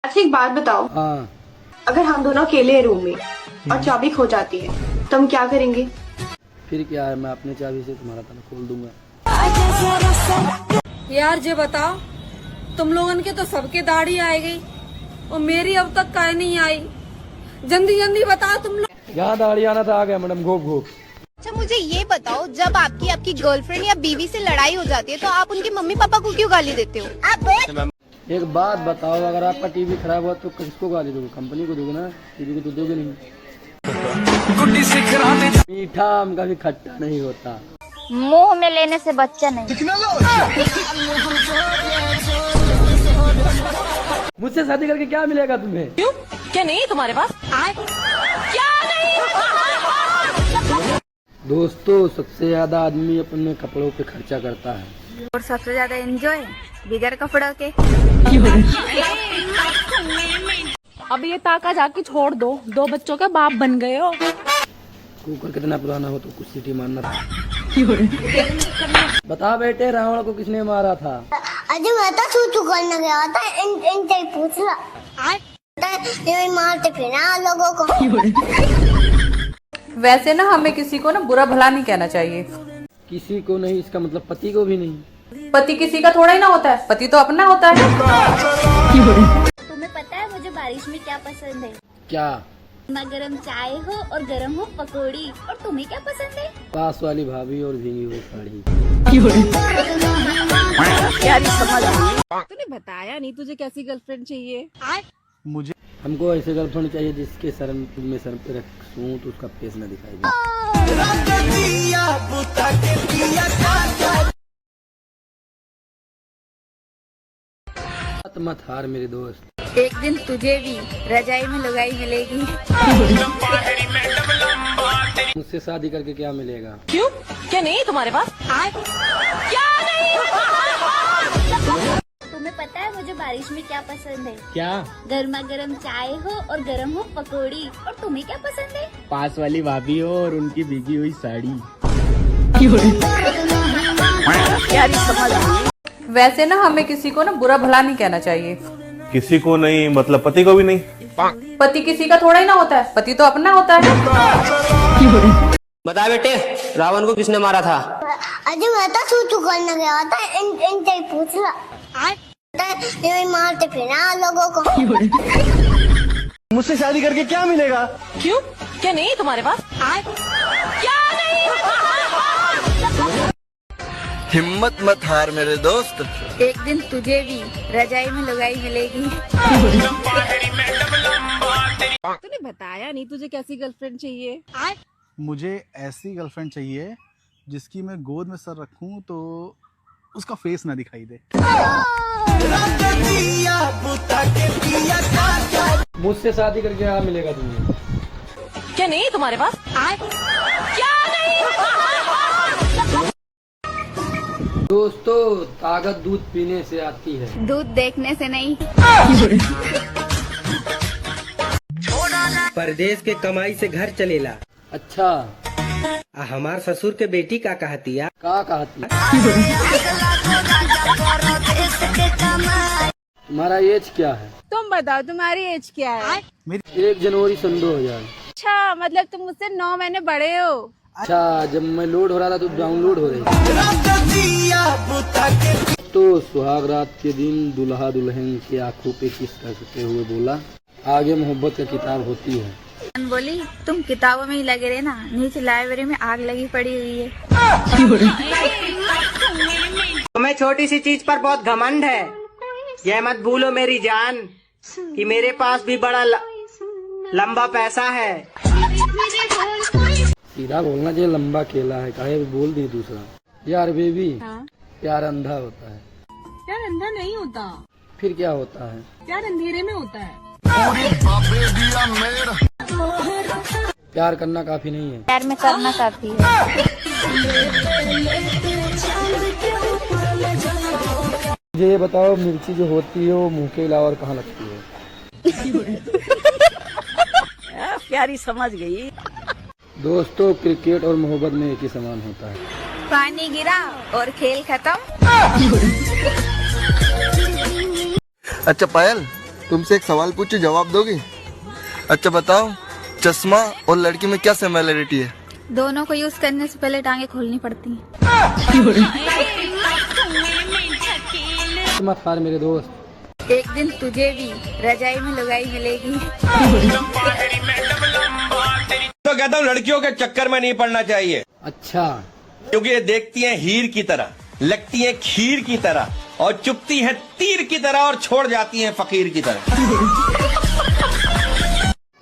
अच्छा एक बात बताओ। हाँ। अगर हम दोनों अकेले हैं रूम में और चाबी खो जाती है तो हम क्या करेंगे? फिर क्या है, मैं अपने चाबी से तुम्हारा ताला खोल दूंगा। यार जे बताओ, तुम लोगन के तो सबके दाढ़ी आ गई और मेरी अब तक काहे नहीं आई। जल्दी जल्दी बताओ तुम लोग। यहाँ दाढ़ी आना था, आ गया मैडम, घोप घोप। अच्छा मुझे ये बताओ, जब आपकी गर्लफ्रेंड या बीवी से लड़ाई हो जाती है तो आप उनके मम्मी पापा को क्यों गाली देते हो? एक बात बताओ, अगर आपका टीवी खराब हुआ तो किसको गाली दोगे? कंपनी को दोगे ना, टीवी को तो दोगे नहीं। मीठा आम कभी खट्टा नहीं होता। मुंह में लेने से बच्चा नहीं। मुझसे शादी करके क्या मिलेगा तुम्हें? क्यों? क्या नहीं तुम्हारे पास? क्या नहीं? दोस्तों, सबसे ज्यादा आदमी अपने कपड़ों पे खर्चा करता है और सबसे ज्यादा एंजॉय बिगर कपड़ों के। अब ये ताका जाके छोड़ दो, 2 बच्चों के बाप बन गए हो। कुकर कितना पुराना हो तो कुछ सीटी मारना था। बता बेटे, रावण को किसने मारा था? अरे मैं तो छू करने गया था, इनसे पूछ ला। ये मारते फिर ना लोगों को। वैसे ना हमें किसी को ना बुरा भला नहीं कहना चाहिए। किसी को नहीं, इसका मतलब पति को भी नहीं। पति किसी का थोड़ा ही ना होता है, पति तो अपना होता है। तुम्हें पता है मुझे बारिश में क्या पसंद है? क्या? गरम चाय हो और गरम हो पकौड़ी। और तुम्हें क्या पसंद है? पास वाली भाभी और भीगी हुई साड़ी। तूने बताया नहीं तुझे कैसी गर्लफ्रेंड चाहिए? मुझे हमको ऐसे गर्लफ्रेंड चाहिए जिसके सर में सर पे रखूं तो उसका फेस न दिखाई दे। मत हार मेरे दोस्त, एक दिन तुझे भी रजाई में लुगाई मिलेगी। मुझसे शादी करके क्या मिलेगा? क्यों? क्या नहीं तुम्हारे पास? क्या नहीं? तुम्हें पता है मुझे बारिश में क्या पसंद है? क्या? गर्मा गर्म चाय हो और गरम हो पकौड़ी। और तुम्हें क्या पसंद है? पास वाली भाभी हो और उनकी भीगी हुई साड़ी। वैसे ना हमें किसी को ना बुरा भला नहीं कहना चाहिए। किसी को नहीं मतलब पति को भी नहीं। पति किसी का थोड़ा ही ना होता है, पति तो अपना होता है। बता बेटे, रावण को किसने मारा था? अरे मैं तो छू करने गया था, इनसे पूछ ला। ये मारते फिर ना लोगों को। मुझसे शादी करके क्या मिलेगा? क्यों? क्या नहीं तुम्हारे पास? क्या नहीं? हिम्मत मत हार मेरे दोस्त, एक दिन तुझे भी रजाई में लुगाई मिलेगी। तूने बताया नहीं तुझे कैसी गर्लफ्रेंड चाहिए? मुझे ऐसी गर्लफ्रेंड चाहिए जिसकी मैं गोद में सर रखूं तो उसका फेस ना दिखाई दे। मुझसे शादी करके क्या मिलेगा तुम्हें? क्या नहीं तुम्हारे पास? क्या नहीं? दोस्तों, ताकत दूध पीने से आती है, दूध देखने से नहीं। परदेश के कमाई से घर चलेला। अच्छा, हमार ससुर के बेटी का कहतिया? का कहती? तुम्हारा एज क्या है? तुम बताओ तुम्हारी एज क्या है? 1 जनवरी सन 2000। अच्छा, मतलब तुम मुझसे 9 महीने बड़े हो। अच्छा, जब मैं लोड हो रहा था तो डाउनलोड हो रही। तो सुहाग रात के दिन दुल्हा दुल्हन की आंखों पे किस करते हुए बोला, आगे मोहब्बत का किताब होती है। बोली तुम किताबों में ही लगे रहे ना, नीचे लाइब्रेरी में आग लगी पड़ी हुई है। तुम्हें छोटी सी चीज पर बहुत घमंड है। यह मत भूलो मेरी जान कि मेरे पास भी बड़ा लंबा पैसा है। सीधा बोलना चाहिए, लंबा केला है, काहे बोल दी दूसरा। यार बेबी, प्यार अंधा होता है। प्यार अंधा नहीं होता। फिर क्या होता है? प्यार अंधेरे में होता है। प्यार करना काफी नहीं है, प्यार में करना काफी है। मुझे ये बताओ, मिर्ची जो होती है वो मुंह के अलावा और कहाँ लगती है? प्यारी समझ गई। दोस्तों, क्रिकेट और मोहब्बत में एक ही समान होता है। पानी गिरा और खेल खत्म। अच्छा पायल, तुमसे एक सवाल पूछूं, जवाब दोगी? अच्छा बताओ, चश्मा और लड़की में क्या सिमिलरिटी है? दोनों को यूज करने से पहले टांगे खोलनी पड़ती हैं। मत हार मेरे दोस्त। एक दिन तुझे भी रजाई में लुगाई मिलेगी। तो कहता हूँ लड़कियों के चक्कर में नहीं पड़ना चाहिए। अच्छा, क्योंकि ये देखती हैं हीर की तरह, लगती हैं खीर की तरह और चुपती हैं तीर की तरह और छोड़ जाती हैं फकीर की तरह।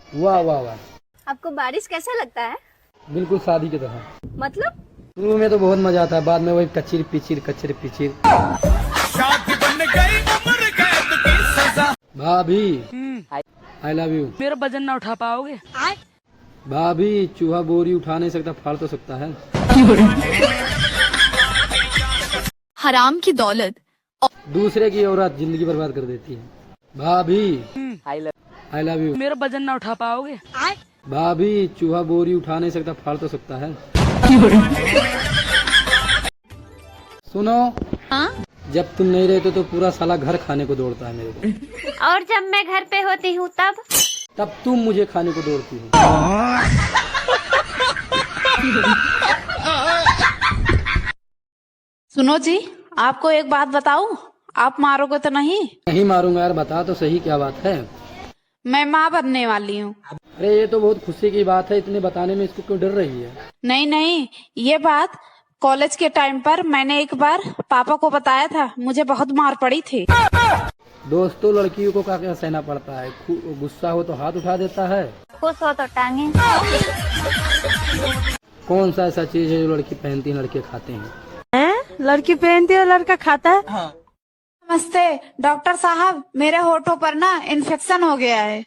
वाह वाह वाह। आपको बारिश कैसा लगता है? बिल्कुल शादी की तरह। मतलब? शुरू में तो बहुत मजा आता है, बाद में वही कचिर पिचिर कचिर पिचिर। भाभी आई लव यू। मेरा वजन ना उठा पाओगे? भाभी चूहा बोरी उठा नहीं सकता, फाड़ तो सकता है। हराम की दौलत। दूसरे की औरत जिंदगी बर्बाद कर देती है। भाभी आई लव यू। मेरा वजन ना उठा पाओगे? भाभी चूहा बोरी उठा नहीं सकता, फाड़ तो सकता है। सुनो, जब तुम नहीं रहते तो पूरा साला घर खाने को दौड़ता है मेरे को। और जब मैं घर पे होती हूँ तब तुम मुझे खाने को दौड़ती हो। सुनो जी, आपको एक बात बताऊं, आप मारोगे तो नहीं? नहीं मारूंगा यार, बता तो सही क्या बात है। मैं माँ बनने वाली हूँ। अरे ये तो बहुत खुशी की बात है, इतने बताने में इसको क्यों डर रही है? नहीं नहीं, ये बात कॉलेज के टाइम पर मैंने एक बार पापा को बताया था, मुझे बहुत मार पड़ी थी। दोस्तों, लड़कियों को क्या क्या सहना पड़ता है। गुस्सा हो तो हाथ उठा देता है, खुश हो तो टांगे। कौन सा ऐसा चीज है जो लड़की पहनती है लड़के खाते हैं? लड़की पहनती है लड़का खाता है? नमस्ते डॉक्टर साहब, मेरे होठों पर ना इन्फेक्शन हो गया है।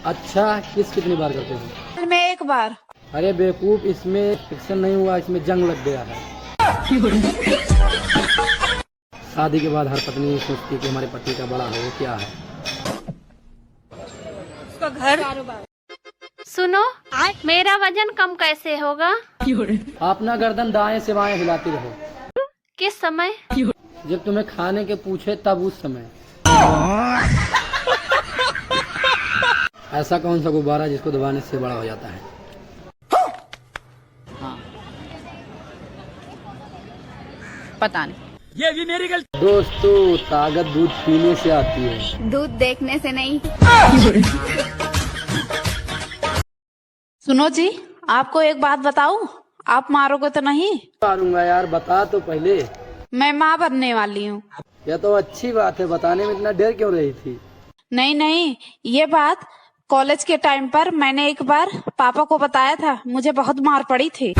अच्छा, कितनी बार करते हैं? मैं एक बार। अरे बेवकूफ, इसमें इन्फेक्शन नहीं हुआ, इसमें जंग लग गया है। शादी के बाद हर पत्नी सोचती है कि हमारे पति का बड़ा हो, क्या है उसका घर। सुनो, मेरा वजन कम कैसे होगा? अपना गर्दन दाएं से बाएं हिलाती रहो। किस समय? जब तुम्हें खाने के पूछे तब उस समय। ऐसा कौन सा गुब्बारा जिसको दबाने से बड़ा हो जाता है? पता नहीं, ये भी मेरी गलती। दोस्तों, ताकत दूध पीने से आती है, दूध देखने से नहीं। सुनो जी, आपको एक बात बताऊं, आप मारोगे तो नहीं? मारूंगा यार, बता तो पहले। मैं माँ बनने वाली हूँ। यह तो अच्छी बात है, बताने में इतना डर क्यों रही थी? नहीं नहीं, ये बात कॉलेज के टाइम पर मैंने एक बार पापा को बताया था, मुझे बहुत मार पड़ी थी।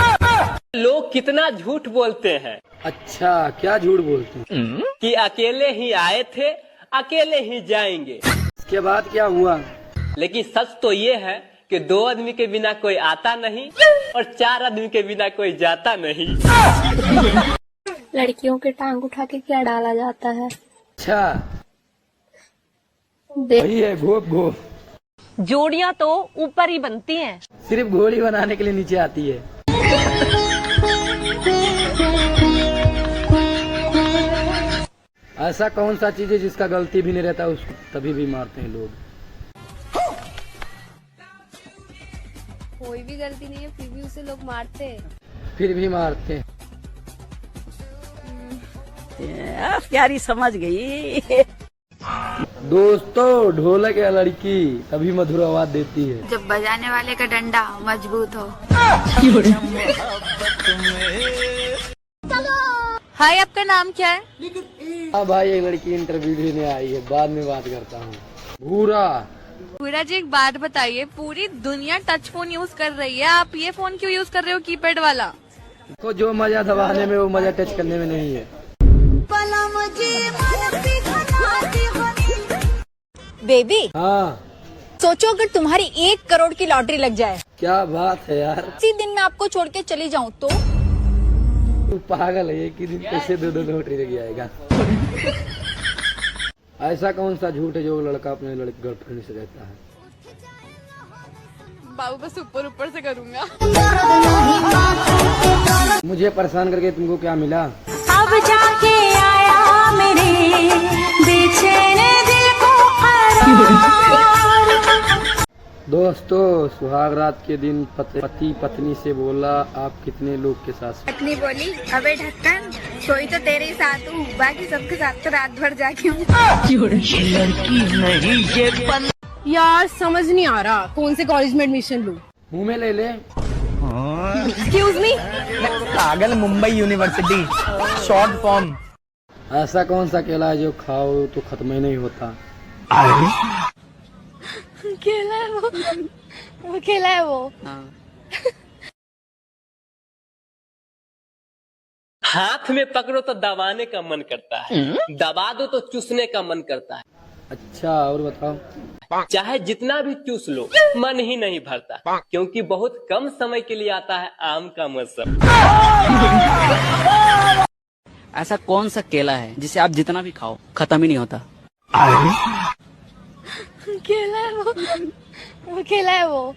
लोग कितना झूठ बोलते हैं। अच्छा, क्या झूठ बोलते हैं? कि अकेले ही आए थे, अकेले ही जाएंगे। इसके बाद क्या हुआ? लेकिन सच तो ये है कि 2 आदमी के बिना कोई आता नहीं और 4 आदमी के बिना कोई जाता नहीं। लड़कियों के टांग उठा के क्या डाला जाता है? अच्छा, वही है घोप घोप। जोड़ियाँ तो ऊपर ही बनती हैं, सिर्फ घोड़ी बनाने के लिए नीचे आती है। ऐसा कौन सा चीज है जिसका गलती भी नहीं रहता, उसको तभी भी मारते हैं लोग। कोई भी गलती नहीं है फिर भी उसे लोग मारते हैं। फिर भी मारते हैं। प्यारी समझ गई। दोस्तों, ढोलक या लड़की तभी मधुर आवाज देती है जब बजाने वाले का डंडा मजबूत हो। हाय, आपका नाम क्या है? हाँ भाई, एक लड़की इंटरव्यू देने आई है, बाद में बात करता हूँ। भूरा। पूरा जी, एक बात बताइए, पूरी दुनिया टच फोन यूज कर रही है, आप ये फोन क्यों यूज कर रहे हो, कीपैड वाला? को जो मजा दबाने में वो मजा टच करने में नहीं है। बेबी, हाँ, सोचो अगर तुम्हारी 1 करोड़ की लॉटरी लग जाए, क्या बात है यार। इसी दिन मैं आपको छोड़ के चली जाऊँ तो? तू पागल है, एक ही दिन कैसे 2 लॉटरी लग जाएगा? ऐसा कौन सा झूठ है जो लड़का अपने गर्लफ्रेंड से कहता है? बाबू बस ऊपर ऊपर से करूँगा। मुझे परेशान करके तुमको क्या मिला? अब जाके आया मेरे बेचैन दिल को दोस्तों, सुहाग रात के दिन पति पत्नी से बोला, आप कितने लोग के साथ? पत्नी बोली, अबे ढक्कन, सोई तो तेरे ही साथ हूँ, बाकी सबके साथ तो रात भर जागी हूँ। यार समझ नहीं आ रहा कौन से कॉलेज में एडमिशन लूं। मुंह में ले ले। Excuse me. पागल, मुंबई यूनिवर्सिटी, शॉर्ट फॉर्म। ऐसा कौन सा केला है जो खाओ तो खत्म ही नहीं होता? केला है वो केला है वो। हाथ में पकड़ो तो दबाने का मन करता है, दबा दो तो चूसने का मन करता है। अच्छा, और बताओ। चाहे जितना भी चूस लो मन ही नहीं भरता, क्योंकि बहुत कम समय के लिए आता है आम का मौसम। ऐसा कौन सा केला है जिसे आप जितना भी खाओ खत्म ही नहीं होता? केला है वो केला है वो।